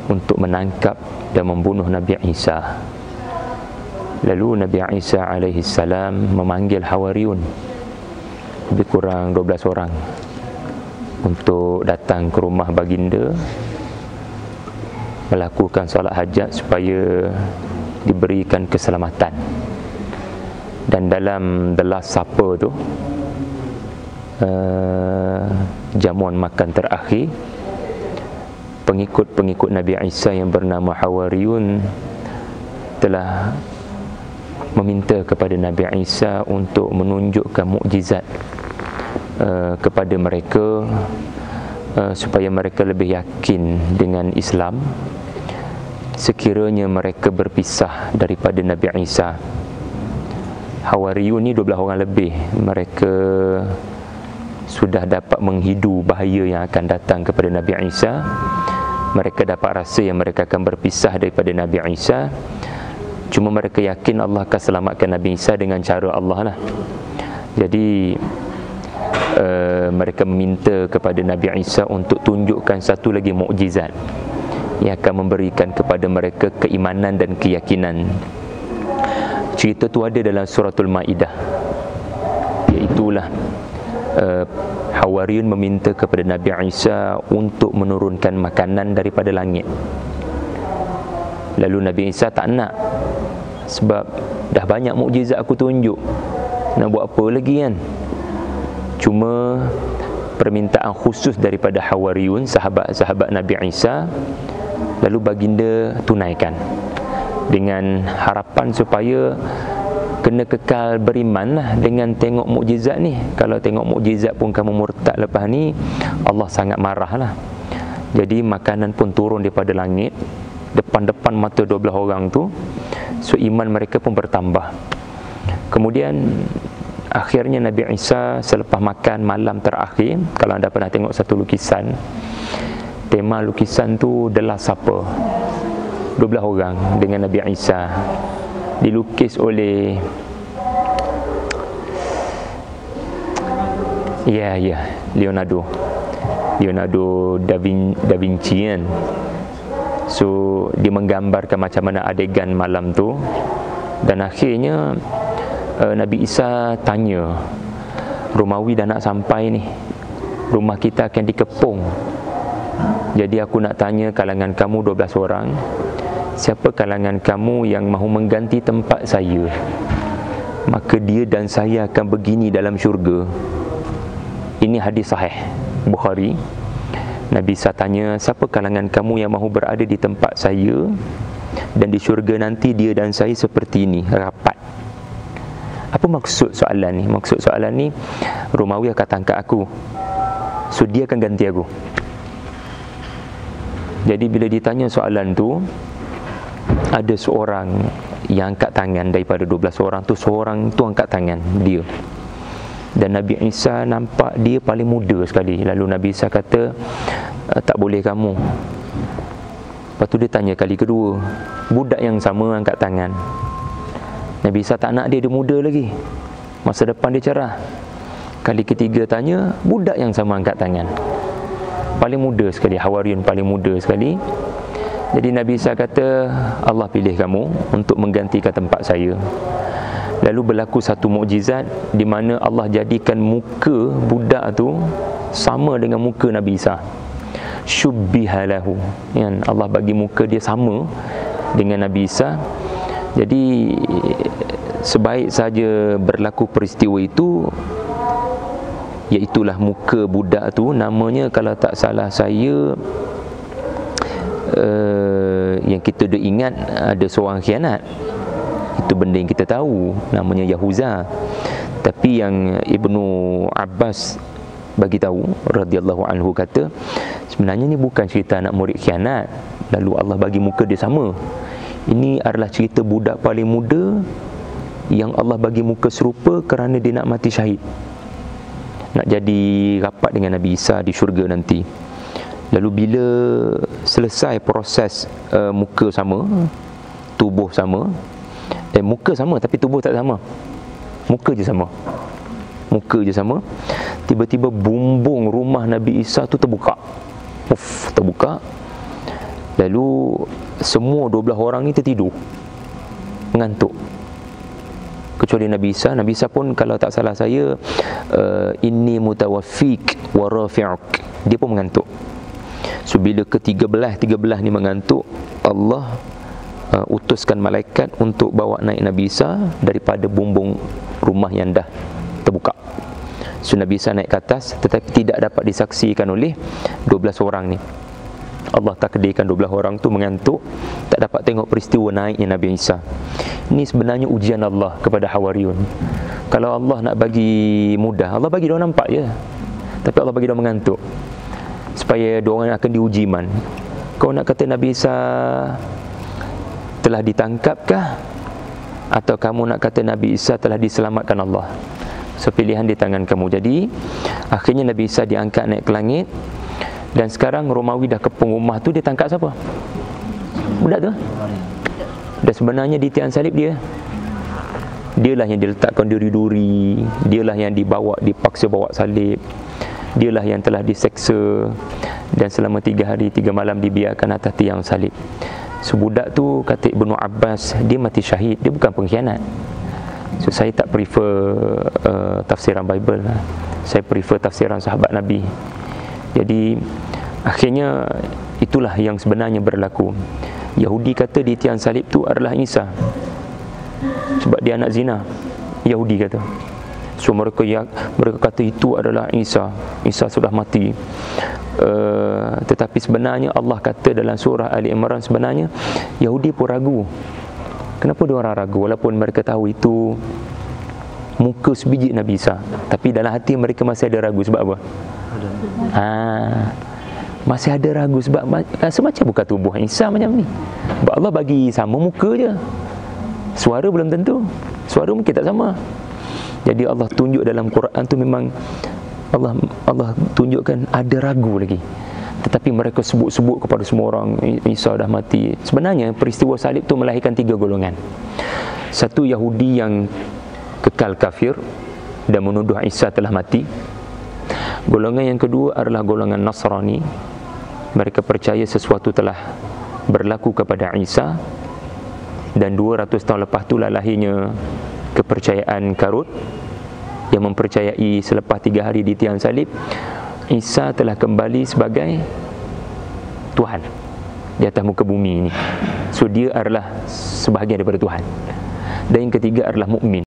untuk menangkap dan membunuh Nabi Isa. Lalu Nabi Isa alaihi salam memanggil Hawariyun, lebih kurang 12 orang, untuk datang ke rumah baginda, melakukan solat hajat supaya diberikan keselamatan. Dan dalam The Last Supper tu, jamuan makan terakhir, pengikut-pengikut Nabi Isa yang bernama Hawariyun telah meminta kepada Nabi Isa untuk menunjukkan mukjizat kepada mereka, supaya mereka lebih yakin dengan Islam sekiranya mereka berpisah daripada Nabi Isa. Hawariyun ni 12 orang lebih, mereka sudah dapat menghidu bahaya yang akan datang kepada Nabi Isa. Mereka dapat rasa yang mereka akan berpisah daripada Nabi Isa. Cuma mereka yakin Allah akan selamatkan Nabi Isa dengan cara Allah lah. Jadi mereka meminta kepada Nabi Isa untuk tunjukkan satu lagi mukjizat yang akan memberikan kepada mereka keimanan dan keyakinan. Cerita tu ada dalam suratul Maidah, iaitulah Hawariyun meminta kepada Nabi Isa untuk menurunkan makanan daripada langit. Lalu Nabi Isa tak nak, sebab dah banyak mukjizat aku tunjuk, nak buat apa lagi kan. Cuma permintaan khusus daripada Hawariyun, sahabat-sahabat Nabi Isa, lalu baginda tunaikan dengan harapan supaya kena kekal beriman lah dengan tengok mukjizat ni. Kalau tengok mukjizat pun kamu murtad lepas ni, Allah sangat marah lah. Jadi makanan pun turun daripada langit depan-depan mata 12 orang tu. So iman mereka pun bertambah. Kemudian akhirnya Nabi Isa selepas makan malam terakhir, kalau anda pernah tengok satu lukisan, tema lukisan tu The Last Supper, 12 orang dengan Nabi Isa, dilukis oleh Leonardo da Vinci kan. So dia menggambarkan macam mana adegan malam tu. Dan akhirnya Nabi Isa tanya, Romawi dah nak sampai ni, rumah kita akan dikepung. Jadi aku nak tanya kalangan kamu 12 orang, siapa kalangan kamu yang mahu mengganti tempat saya, maka dia dan saya akan begini dalam syurga. Ini hadis sahih Bukhari. Nabi Isa tanya, siapa kalangan kamu yang mahu berada di tempat saya, dan di syurga nanti dia dan saya seperti ini, rapat. Apa maksud soalan ni? Maksud soalan ni, Romawi akan tangkap aku, so dia akan ganti aku. Jadi bila ditanya soalan tu, ada seorang yang angkat tangan daripada 12 orang tu, seorang tu angkat tangan dia. Dan Nabi Isa nampak dia paling muda sekali. Lalu Nabi Isa kata, tak boleh kamu. Lepas tu dia tanya kali kedua, budak yang sama angkat tangan. Nabi Isa tak nak dia muda lagi, masa depan dia cerah. Kali ketiga tanya, budak yang sama angkat tangan, paling muda sekali, Hawariyun paling muda sekali. Jadi Nabi Isa kata, Allah pilih kamu untuk menggantikan tempat saya. Lalu berlaku satu mukjizat di mana Allah jadikan muka budak tu sama dengan muka Nabi Isa. Syubbihalahu, kan? Allah bagi muka dia sama dengan Nabi Isa. Jadi sebaik saja berlaku peristiwa itu, iaitulah muka budak tu namanya, kalau tak salah saya, yang kita dah ingat ada seorang khianat. Itu benda yang kita tahu, namanya Yahuza. Tapi yang Ibnu Abbas bagi tahu radhiyallahu anhu, kata sebenarnya ni bukan cerita anak murid khianat lalu Allah bagi muka dia sama. Ini adalah cerita budak paling muda yang Allah bagi muka serupa kerana dia nak mati syahid, nak jadi rapat dengan Nabi Isa di syurga nanti. Lalu bila selesai proses muka sama, tubuh sama, muka sama tapi tubuh tak sama, muka je sama, tiba-tiba bumbung rumah Nabi Isa tu terbuka. Terbuka. Lalu semua 12 orang ni tertidur, mengantuk, kecuali Nabi Isa. Nabi Isa pun kalau tak salah saya, inni mutawaffik wa rafi'uk, dia pun mengantuk. So bila ke-13 ni mengantuk, Allah utuskan malaikat untuk bawa naik Nabi Isa daripada bumbung rumah yang dah terbuka. So Nabi Isa naik ke atas, tetapi tidak dapat disaksikan oleh 12 orang ni. Allah takdirkan 12 orang tu mengantuk, tak dapat tengok peristiwa naiknya Nabi Isa. Ini sebenarnya ujian Allah kepada Hawariyun. Kalau Allah nak bagi mudah, Allah bagi diorang nampak je, tapi Allah bagi diorang mengantuk supaya diorang akan diuji iman. Kau nak kata Nabi Isa telah ditangkapkah, atau kamu nak kata Nabi Isa telah diselamatkan Allah? So pilihan di tangan kamu. Jadi akhirnya Nabi Isa diangkat naik ke langit. Dan sekarang Romawi dah kepung rumah tu, dia tangkap siapa? Budak tu. Dan sebenarnya di tiang salib dialah yang diletakkan duri-duri, dialah yang dipaksa bawa salib, dialah yang telah diseksa dan selama 3 hari 3 malam dibiarkan atas tiang salib. So budak tu, kata Ibnu Abbas, dia mati syahid, dia bukan pengkhianat. So saya tak prefer tafsiran Bible lah. Saya prefer tafsiran sahabat Nabi. Jadi akhirnya itulah yang sebenarnya berlaku. Yahudi kata di tiang salib tu adalah Isa sebab dia anak zina, Yahudi kata. So mereka kata itu adalah Isa. Isa sudah mati. Tetapi sebenarnya Allah kata dalam surah Ali Imran, sebenarnya Yahudi pun ragu. Kenapa dia orang ragu? Walaupun mereka tahu itu muka sebiji Nabi Isa, tapi dalam hati mereka masih ada ragu. Sebab apa? Masih ada ragu sebab semacam bukan tubuh Isa macam ni. Sebab Allah bagi sama muka je, suara belum tentu, suara mungkin tak sama. Jadi Allah tunjuk dalam Quran tu, memang Allah tunjukkan ada ragu lagi. Tetapi mereka sebut-sebut kepada semua orang Isa dah mati. Sebenarnya peristiwa salib tu melahirkan 3 golongan. Satu, Yahudi yang kekal kafir dan menuduh Isa telah mati. Golongan yang kedua adalah golongan Nasrani. Mereka percaya sesuatu telah berlaku kepada Isa, dan 200 tahun lepas itulah lahirnya kepercayaan Karut yang mempercayai selepas 3 hari di tiang salib, Isa telah kembali sebagai Tuhan di atas muka bumi ini. So dia adalah sebahagian daripada Tuhan. Dan yang ketiga adalah mukmin.